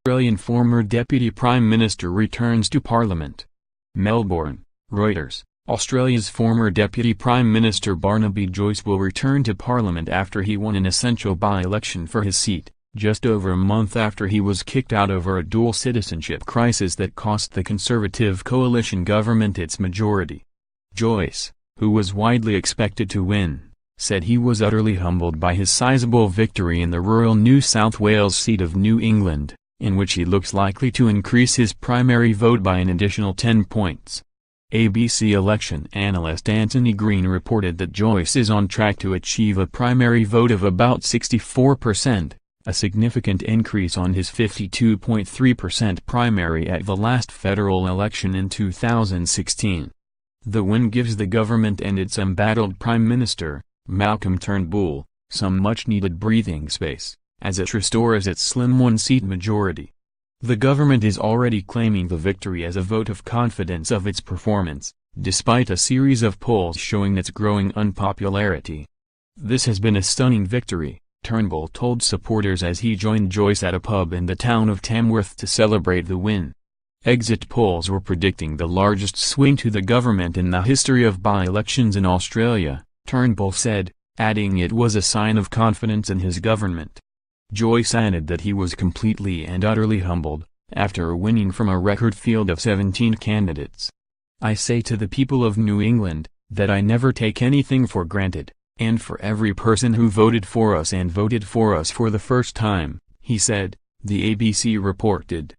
Australian former Deputy Prime Minister returns to Parliament. Melbourne, Reuters. Australia's former Deputy Prime Minister Barnaby Joyce will return to Parliament after he won an essential by-election for his seat, just over a month after he was kicked out over a dual citizenship crisis that cost the Conservative coalition government its majority. Joyce, who was widely expected to win, said he was utterly humbled by his sizable victory in the rural New South Wales seat of New England, in which he looks likely to increase his primary vote by an additional 10 points. ABC election analyst Antony Green reported that Joyce is on track to achieve a primary vote of about 64%, a significant increase on his 52.3% primary at the last federal election in 2016. The win gives the government and its embattled Prime Minister, Malcolm Turnbull, some much-needed breathing space, as it restores its slim one-seat majority. The government is already claiming the victory as a vote of confidence of its performance, despite a series of polls showing its growing unpopularity. "This has been a stunning victory," Turnbull told supporters as he joined Joyce at a pub in the town of Tamworth to celebrate the win. Exit polls were predicting the largest swing to the government in the history of by-elections in Australia, Turnbull said, adding it was a sign of confidence in his government. Joyce added that he was completely and utterly humbled, after winning from a record field of 17 candidates. "I say to the people of New England, that I never take anything for granted, and for every person who voted for us and voted for us for the first time," he said, the ABC reported.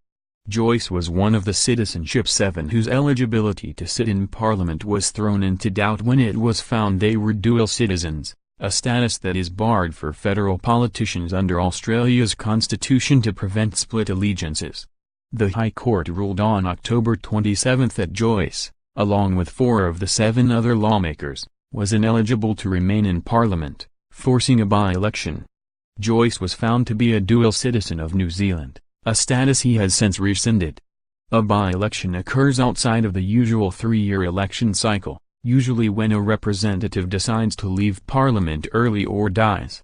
Joyce was one of the Citizenship 7 whose eligibility to sit in Parliament was thrown into doubt when it was found they were dual citizens, a status that is barred for federal politicians under Australia's constitution to prevent split allegiances. The High Court ruled on October 27 that Joyce, along with 4 of the 7 other lawmakers, was ineligible to remain in Parliament, forcing a by-election. Joyce was found to be a dual citizen of New Zealand, a status he has since rescinded. A by-election occurs outside of the usual 3-year election cycle, usually when a representative decides to leave Parliament early or dies.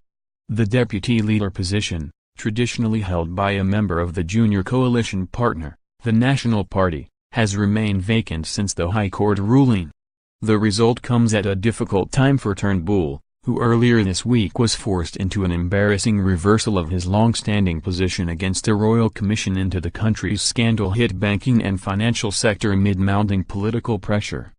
The deputy leader position, traditionally held by a member of the junior coalition partner, the National Party, has remained vacant since the High Court ruling. The result comes at a difficult time for Turnbull, who earlier this week was forced into an embarrassing reversal of his long-standing position against a royal commission into the country's scandal-hit banking and financial sector amid mounting political pressure.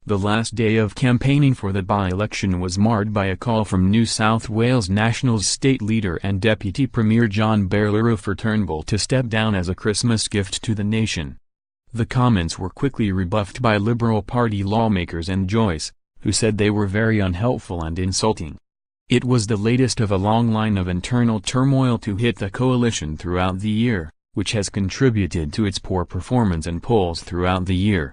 The last day of campaigning for the by-election was marred by a call from New South Wales Nationals state leader and Deputy Premier John Barilaro for Turnbull to step down as a Christmas gift to the nation. The comments were quickly rebuffed by Liberal Party lawmakers and Joyce, who said they were very unhelpful and insulting. It was the latest of a long line of internal turmoil to hit the coalition throughout the year, which has contributed to its poor performance in polls throughout the year.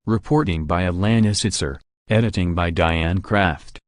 Reporting by Alana Sitzer, editing by Diane Kraft.